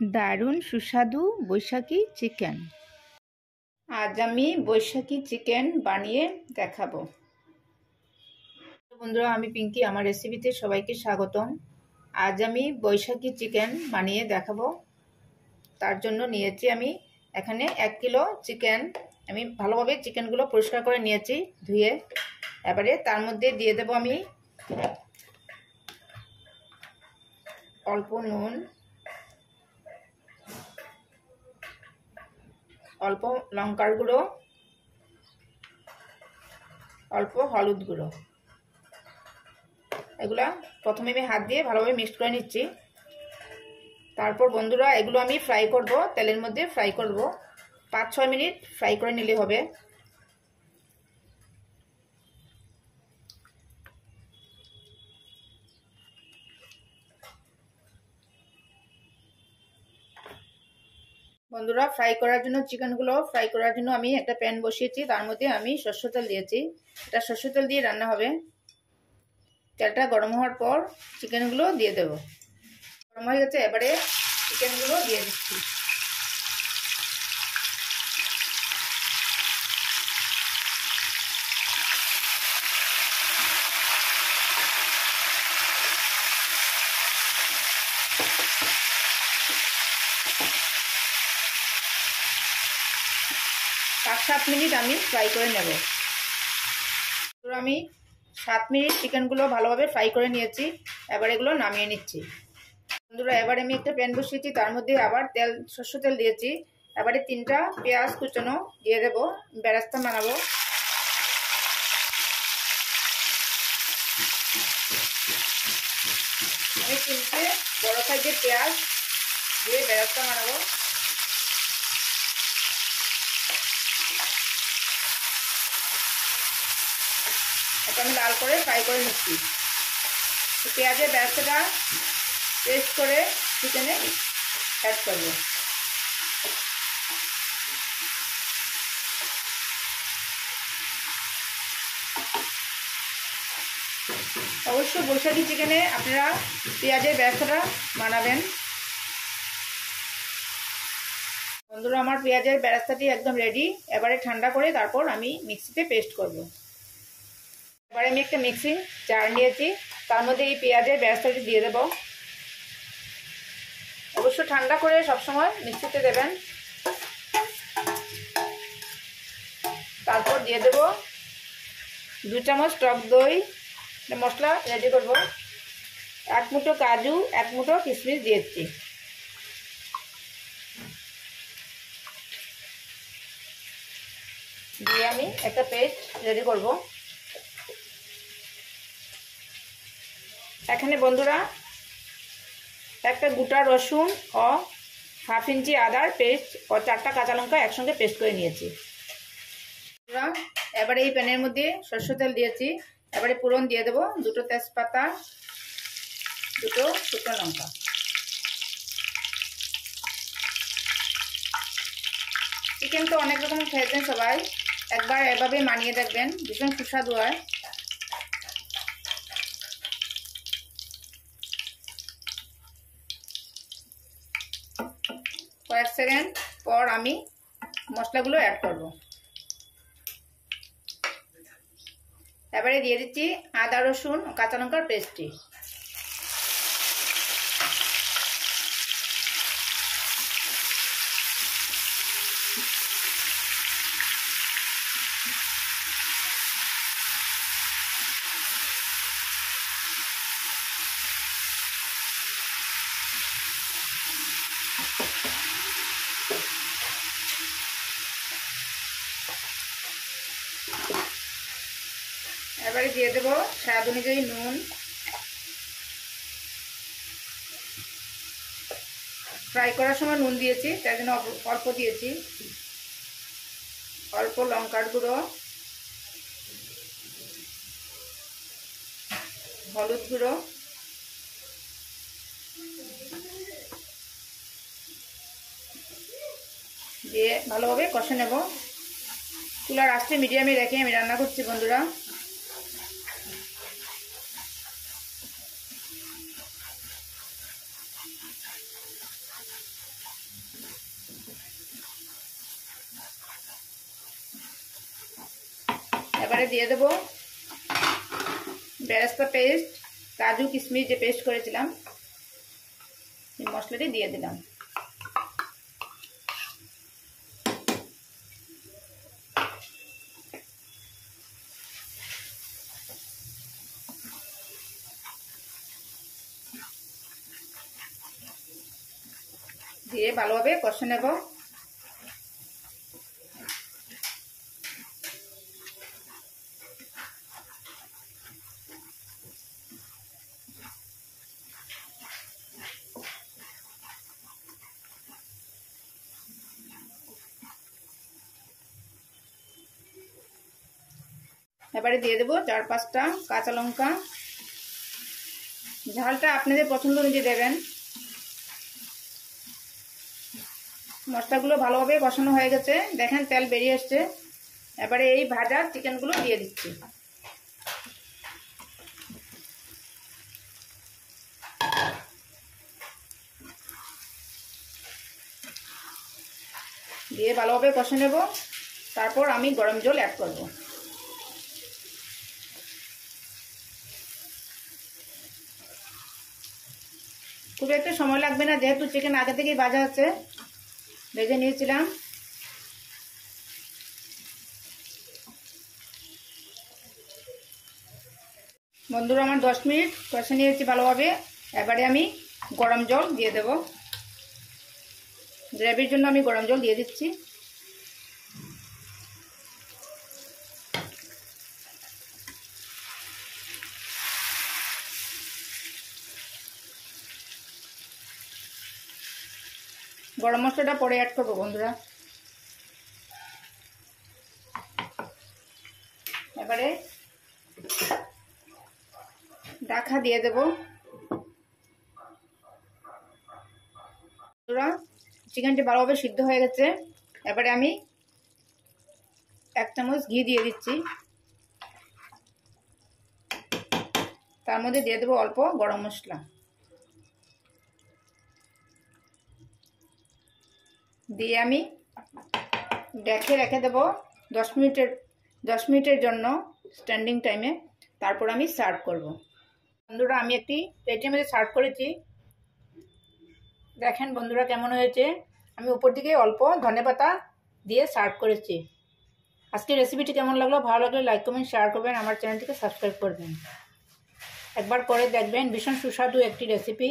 দারুণ সুস্বাদু বৈশাখী চিকেন। আজ আমি বৈশাখী চিকেন বানিয়ে দেখাবো। বন্ধুরা, আমি পিঙ্কি, আমার রেসিপিতে সবাইকে স্বাগতম। আজ আমি বৈশাখী চিকেন বানিয়ে দেখাবো। তার জন্য নিয়েছি আমি এখানে 1 কিলো চিকেন। আমি ভালোভাবে চিকেনগুলো পরিষ্কার করে নিয়েছি ধুয়ে। এবারে তার মধ্যে দিয়ে দেব আমি অল্প নুন, অল্প লঙ্কার গুঁড়ো, অল্প হলুদ গুঁড়ো। এগুলা প্রথমে আমি হাত দিয়ে ভালোভাবে মিক্স করে নিচ্ছি। তারপর বন্ধুরা এগুলো আমি ফ্রাই করব, তেলের মধ্যে ফ্রাই করব। 5-6 মিনিট ফ্রাই করে নিলে হবে। বন্ধুরা, ফ্রাই করার জন্য চিকেনগুলো ফ্রাই করার জন্য আমি একটা প্যান বসিয়েছি। তার মধ্যে আমি সরষের তেল দিয়েছি। এটা সরষের তেল দিয়ে রান্না হবে। তেলটা গরম হওয়ার পর চিকেনগুলো দিয়ে দেব। গরম হয়ে গেছে, এবারে চিকেনগুলো দিয়ে দিচ্ছি। পাঁচ 7 মিনিট আমি ফ্রাই করে নেব। আমি 7 মিনিট চিকেনগুলো ভালোভাবে ফ্রাই করে নিয়েছি। এবার এগুলো নামিয়ে নিচ্ছি। বন্ধুরা, এবার আমি একটা প্যান বসিয়েছি, তার মধ্যে আবার সরষের তেল দিয়েছি। এবারে 3টা পেঁয়াজ কুচানো দিয়ে দেবো, বেরেস্তা বানাবো। আমি 3টে বড় সাইজের পেঁয়াজ দিয়ে বেরেস্তা বানাবো। এটা আমি লাল করে ফ্রাই করে নিচ্ছি। পেঁয়াজের বেরেস্তাটা পেস্ট করে চিকেনে অ্যাড করবো। অবশ্যই বৈশাখী চিকেনে আপনারা পেঁয়াজের বেরেস্তাটা বানাবেন। বন্ধুরা, আমার পেঁয়াজের বেরেস্তাটি একদম রেডি। এবারে ঠান্ডা করে তারপর আমি মিক্সিতে পেস্ট করব। এবারে আমি একটা মিক্সিং জার নিয়েছি, তার মধ্যে এই পেঁয়াজের বেরেস্তাটি দিয়ে দেব। অবশ্য ঠান্ডা করে সবসময় মিক্সিতে দেবেন। তারপর দিয়ে দেব 2 চামচ টক দই। মশলা রেডি করব। 1 মুঠো কাজু, 1 মুঠো কিশমিশ দিয়েছি। দিয়ে আমি একটা পেস্ট রেডি করব। এখানে বন্ধুরা একটা গোটা রসুন ও 1/2 ইঞ্চি আদার পেস্ট ও 4টা কাঁচা লঙ্কা একসঙ্গে পেস্ট করে নিয়েছি। এবারে এই প্যানের মধ্যে সরষের তেল দিয়েছি। এবারে ফোড়ন দিয়ে দেবো 2টো তেজপাতা, 2টো শুকনো লঙ্কা। চিকেন তো অনেক রকম খেয়েছেন সবাই, একবার এভাবে মানিয়ে দেখবেন, ভীষণ সুস্বাদু হয়। কয়েক সেকেন্ড পর আমি মশলাগুলো অ্যাড করব। এবারে দিয়ে দিচ্ছি আদা রসুন কাঁচা লঙ্কার পেস্টটি। এবারে দিয়ে দেবো স্বাদ অনুযায়ী নুন। ফ্রাই করার সময় নুন দিয়েছি, তাই জন্য অল্প দিয়েছি। অল্প লঙ্কার গুঁড়ো, হলুদ গুঁড়ো, দিয়ে ভালোভাবে কষে নেব। চুলার আঁচটা মিডিয়ামে রেখে আমি রান্না করছি বন্ধুরা। এবারে দিয়ে দেবো বেরেস্তা পেস্ট, কাজু কিশমিশ যে পেস্ট করেছিলাম এই মশলাটি দিয়ে দিলাম। দিয়ে ভালোভাবে কষে নেব। এবারে দিয়ে দেবো 4-5টা কাঁচা লঙ্কা। ঝালটা আপনাদের পছন্দ অনুযায়ী দেবেন। মশলাগুলো ভালোভাবে কষানো হয়ে গেছে, দেখেন তেল বেরিয়ে আসছে। এবারে এই ভাজা চিকেনগুলো দিয়ে দিচ্ছি। দিয়ে ভালোভাবে কষে নেব। তারপর আমি গরম জল অ্যাড করব। খুব একটা সময় লাগবে না, যেহেতু চিকেন আগে থেকেই ভাজা আছে, ভেজে নিয়েছিলাম। বন্ধুরা আমার 10 মিনিট কষে নিয়েছি ভালোভাবে। এবারে আমি গরম জল দিয়ে দেব। গ্রেভির জন্য আমি গরম জল দিয়ে দিচ্ছি। গরম মশলাটা পরে অ্যাড করবো বন্ধুরা। এবারে ঢাকা দিয়ে দেব। বন্ধুরা চিকেনটি ভালোভাবে সিদ্ধ হয়ে গেছে। এবারে আমি 1 চামচ ঘি দিয়ে দিচ্ছি। তার মধ্যে দিয়ে দেবো অল্প গরম মশলা। দিয়ে আমি রেখে দেবো 10 মিনিটের জন্য স্ট্যান্ডিং টাইমে। তারপর আমি সার্ভ করব। বন্ধুরা আমি একটি প্লেটের মধ্যে সার্ভ করেছি। দেখেন বন্ধুরা কেমন হয়েছে। আমি উপর দিকে অল্প ধনেপাতা দিয়ে সার্ভ করেছি। আজকের রেসিপিটি কেমন লাগলো, ভালো লাগলে লাইক কমেন্ট শেয়ার করবেন, আমার চ্যানেলটিকে সাবস্ক্রাইব করবেন। একবার করে দেখবেন, ভীষণ সুস্বাদু একটি রেসিপি।